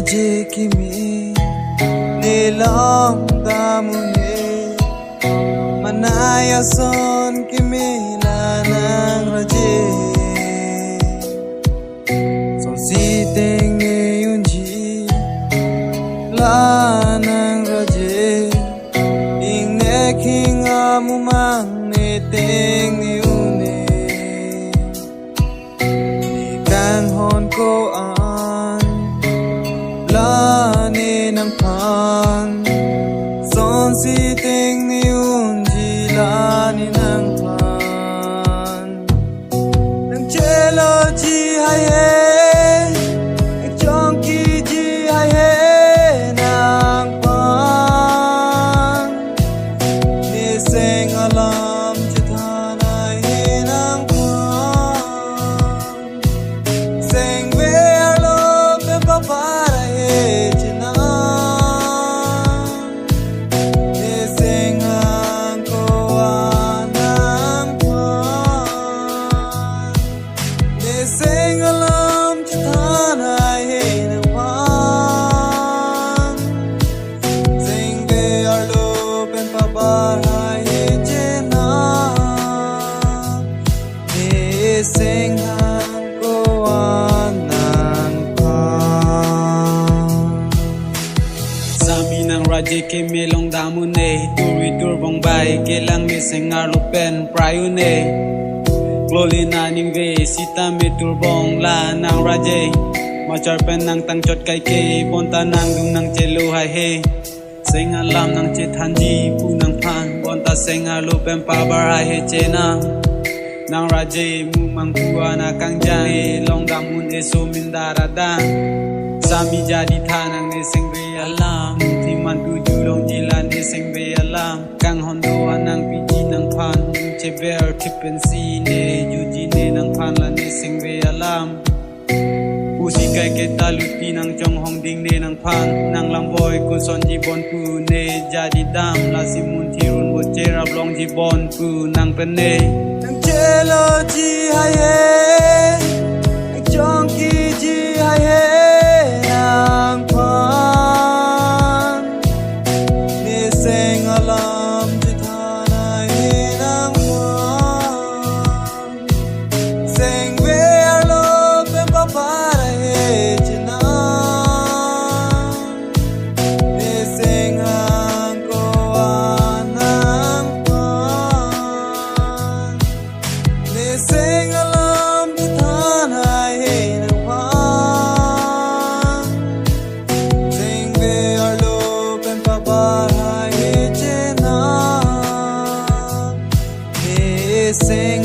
raje keme nelam damune manaya son keme lanang raje son si teng yunji lanang raje ing ne king amumang ne teng yune ni kang hon ko ni nang pan son si ting ni un ji la ni nang pan nang chelo ji hai he nang chong ki ji hai he nang pan ni seng alam ji thana he nang pan seng ve alo pe pa pa SAMI RAJE KEME long damune turi turbong bai kelang me sengar lupen prayune glolina ningve sita me turbong la nang raje machar pen nang tang chot kai ke bonta nang dung nang chelu hai he senga lam nang che thanji pu nang phan bonta senga lupen pa bar hai he chena nang raje mu mang kuana kang jai long damun e so min darada SAMI jadi thanang ne sengve alam timan tu julong jilan ne sengve alam kang hondo anang piji nang phan che ber tipen si ne yuji ne nang phan la ne sengve alam usi kai ke taluti nang chong hong ding ne nang phan nang lam boy ko son ji bon pu ne jadi dam la simun thirun bo che rab long ji bon pu nang pen ne nang chelo ji hai he nang chong ki ji hai he nang pan ni seng alam ji thana he nang pan seng ve alo pe pa pa he china ni seng hang ko anang pan ni seng alam ji thana he nang pan seng ve alo pe pa pa he china ni seng